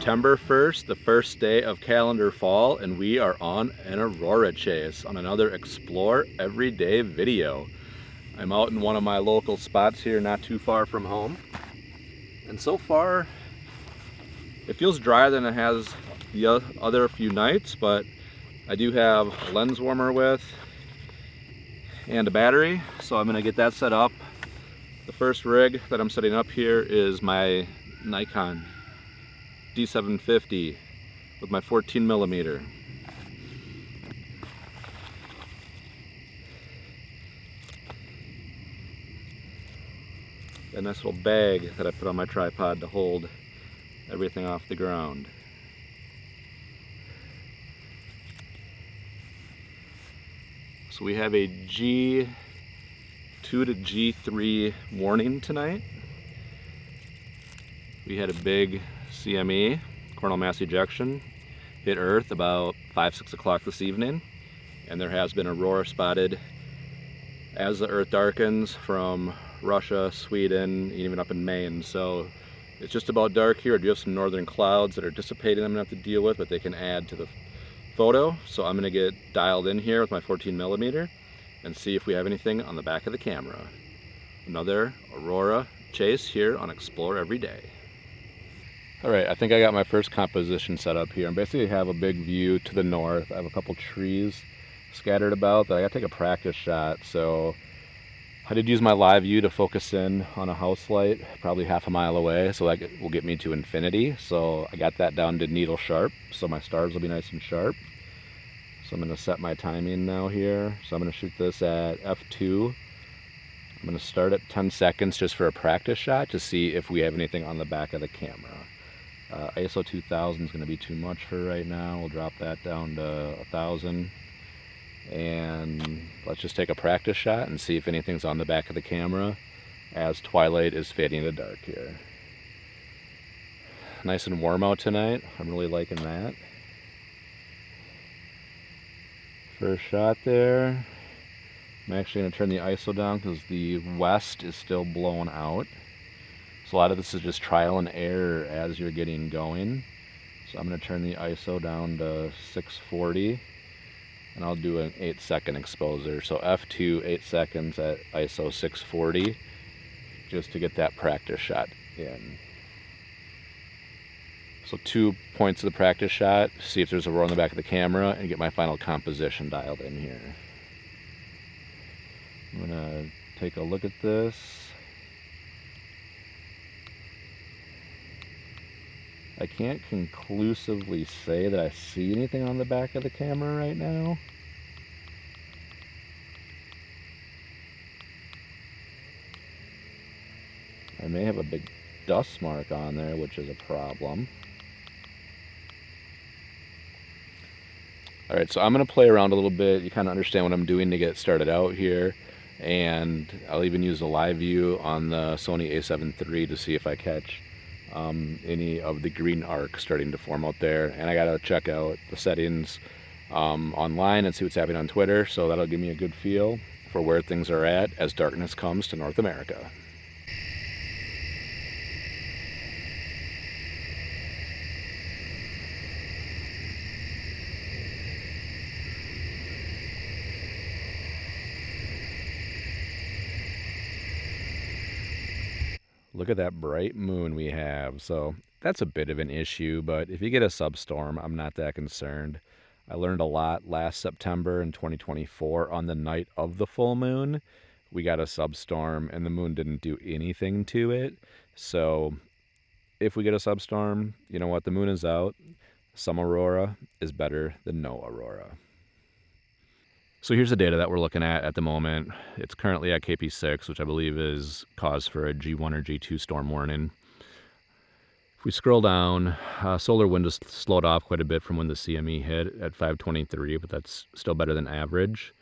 September 1st, the first day of calendar fall, and we are on an Aurora chase on another Explore Everyday video. I'm out in one of my local spots here not too far from home, and so far it feels drier than it has the other few nights, but I do have a lens warmer with and a battery, so I'm going to get that set up. The first rig that I'm setting up here is my Nikon D750 with my 14mm. A nice little bag that I put on my tripod to hold everything off the ground. So we have a G2 to G3 warning tonight. We had a big CME, coronal mass ejection, hit Earth about 5-6 o'clock this evening, and there has been aurora spotted as the Earth darkens from Russia, Sweden, even up in Maine. So it's just about dark here. I do have some northern clouds that are dissipating I'm gonna have to deal with, but they can add to the photo. So I'm gonna get dialed in here with my 14mm and see if we have anything on the back of the camera. Another Aurora chase here on Explore Everyday. All right, I think I got my first composition set up here. I basically have a big view to the north. I have a couple trees scattered about that I gotta take a practice shot. So I did use my live view to focus in on a house light probably half a mile away, so that will get me to infinity. So I got that down to needle sharp, so my stars will be nice and sharp. So I'm gonna set my timing now here. So I'm gonna shoot this at f2. I'm gonna start at 10 seconds just for a practice shot to see if we have anything on the back of the camera. ISO 2000 is gonna be too much for right now. We'll drop that down to 1000. And let's just take a practice shot and see if anything's on the back of the camera as twilight is fading to dark here. Nice and warm out tonight. I'm really liking that. First shot there. I'm actually going to turn the ISO down because the west is still blown out. So a lot of this is just trial and error as you're getting going. So I'm going to turn the ISO down to 640. And I'll do an 8-second exposure. So f2, 8 seconds at ISO 640, just to get that practice shot in. So 2 points of the practice shot, see if there's a roar on the back of the camera, and get my final composition dialed in here. I'm gonna take a look at this. I can't conclusively say that I see anything on the back of the camera right now. I may have a big dust mark on there, which is a problem. All right, so I'm gonna play around a little bit. You kind of understand what I'm doing to get started out here. And I'll even use the live view on the Sony a7 III to see if I catch any of the green arc starting to form out there. And I gotta check out the settings online and see what's happening on Twitter, so that'll give me a good feel for where things are at as darkness comes to North America. Look at that bright moon we have. So that's a bit of an issue, but if you get a substorm, I'm not that concerned. I learned a lot last September in 2024 on the night of the full moon. We got a substorm and the moon didn't do anything to it. So if we get a substorm, you know what? The moon is out. Some aurora is better than no aurora. So here's the data that we're looking at the moment. It's currently at KP6, which I believe is cause for a G1 or G2 storm warning. If we scroll down, solar wind has slowed off quite a bit from when the CME hit at 523, but that's still better than average.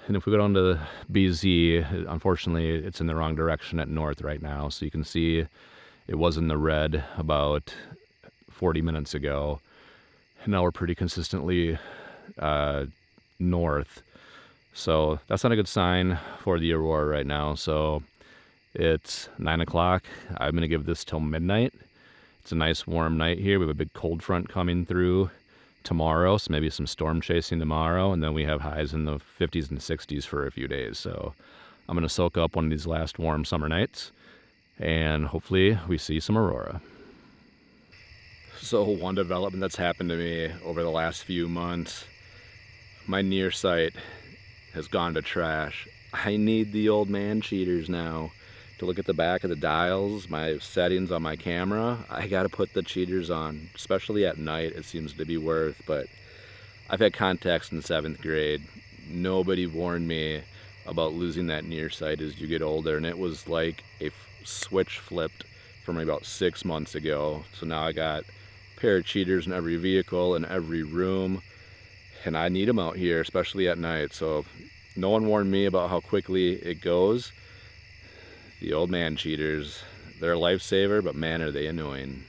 And if we go down to BZ, unfortunately, it's in the wrong direction at north right now. So you can see it was in the red about 40 minutes ago. And now we're pretty consistently north. So that's not a good sign for the aurora right now. So it's 9 o'clock. I'm going to give this till midnight. It's a nice warm night here. We have a big cold front coming through tomorrow, so maybe some storm chasing tomorrow, and then we have highs in the 50s and 60s for a few days. So I'm going to soak up one of these last warm summer nights, and hopefully we see some aurora. So one development that's happened to me over the last few months, my near sight has gone to trash. I need the old man cheaters now to look at the back of the dials, my settings on my camera. I gotta put the cheaters on, especially at night. It seems to be worth, but I've had contacts in 7th grade. Nobody warned me about losing that near sight as you get older, and it was like a switch flipped for me about 6 months ago. So now I got a pair of cheaters in every vehicle, in every room, and I need them out here, especially at night. So no one warned me about how quickly it goes. The old man cheaters, they're a lifesaver, but man, are they annoying.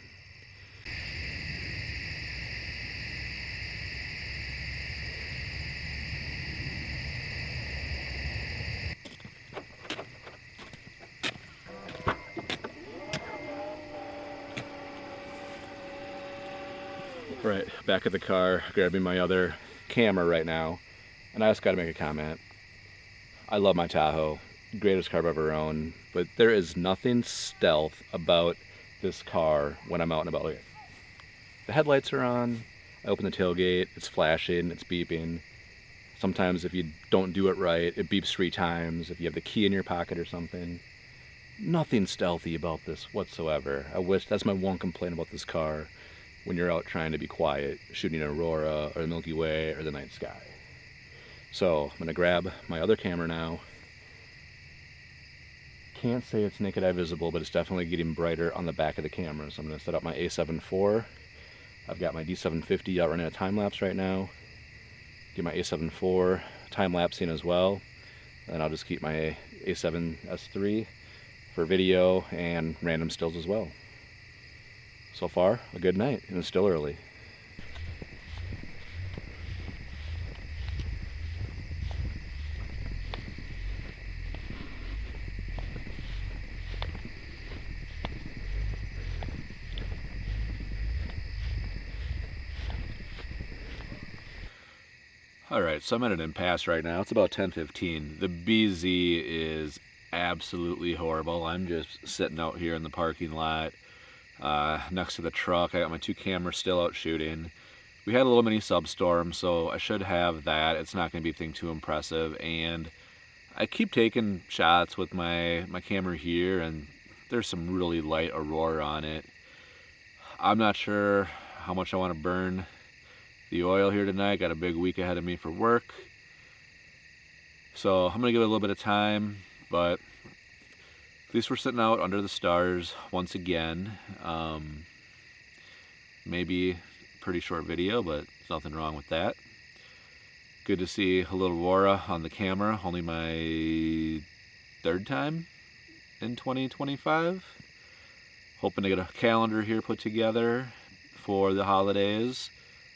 Right, back at the car, grabbing my other camera right now, and I just gotta make a comment. I love my Tahoe, greatest car I've ever owned, but there is nothing stealth about this car when I'm out and about. Look, the headlights are on, I open the tailgate, it's flashing, it's beeping. Sometimes if you don't do it right, it beeps 3 times, if you have the key in your pocket or something. Nothing stealthy about this whatsoever. I wish, that's my one complaint about this car when you're out trying to be quiet, shooting an aurora or the Milky Way or the night sky. So I'm gonna grab my other camera now. Can't say it's naked eye visible, but it's definitely getting brighter on the back of the camera. So I'm gonna set up my A7 IV. I've got my D750 out running a time lapse right now. Get my A7 IV time lapsing as well. And I'll just keep my A7S III for video and random stills as well. So far, a good night, and it's still early. Alright, so I'm at an impasse right now. It's about 10:15. The BZ is absolutely horrible. I'm just sitting out here in the parking lot next to the truck. I got my 2 cameras still out shooting. We had a little mini substorm, so I should have that. It's not going to be anything too impressive, and I keep taking shots with my camera here, and there's some really light aurora on it. I'm not sure how much I want to burn the oil here tonight. Got a big week ahead of me for work, so I'm going to give it a little bit of time, but at least we're sitting out under the stars once again. Maybe pretty short video, but there's nothing wrong with that. Good to see a little aurora on the camera. Only my 3rd time in 2025. Hoping to get a calendar here put together for the holidays.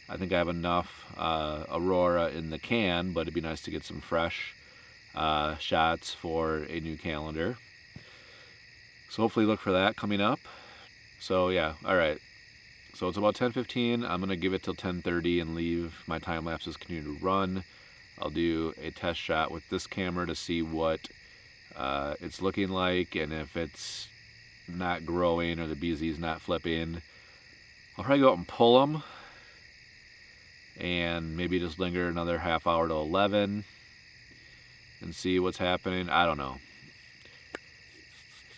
I think I have enough aurora in the can, but it'd be nice to get some fresh shots for a new calendar. So hopefully look for that coming up. So yeah, alright. So it's about 10:15. I'm going to give it till 10:30 and leave my time lapses continue to run. I'll do a test shot with this camera to see what it's looking like, and if it's not growing or the BZ's not flipping, I'll probably go out and pull them and maybe just linger another half hour to 11 and see what's happening. I don't know.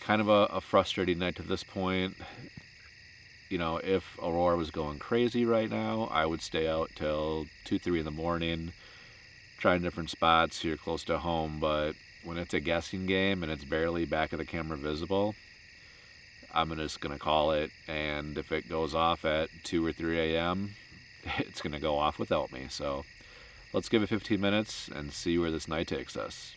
Kind of a frustrating night to this point. You know, if Aurora was going crazy right now, I would stay out till 2, 3 in the morning, trying different spots here close to home. But when it's a guessing game and it's barely back of the camera visible, I'm just going to call it. And if it goes off at 2 or 3 a.m., it's going to go off without me. So let's give it 15 minutes and see where this night takes us.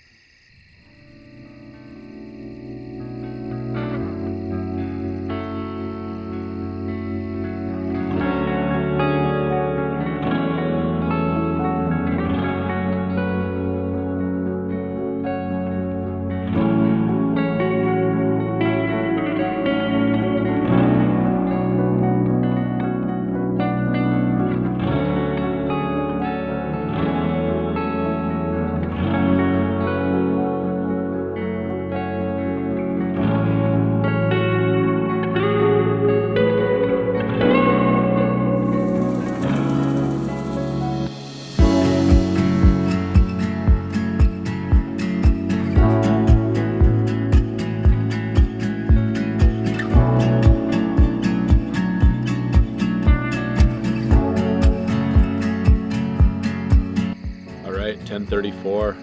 10:34.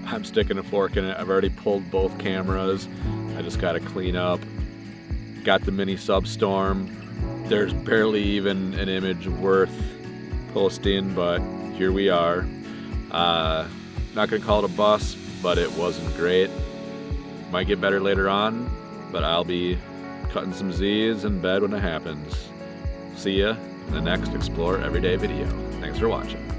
I'm sticking a fork in it. I've already pulled both cameras. I just gotta clean up. Got the mini substorm. There's barely even an image worth posting, but here we are. Not gonna call it a bust, but it wasn't great. Might get better later on, but I'll be cutting some Z's in bed when it happens. See ya in the next Explore Everyday video. Thanks for watching.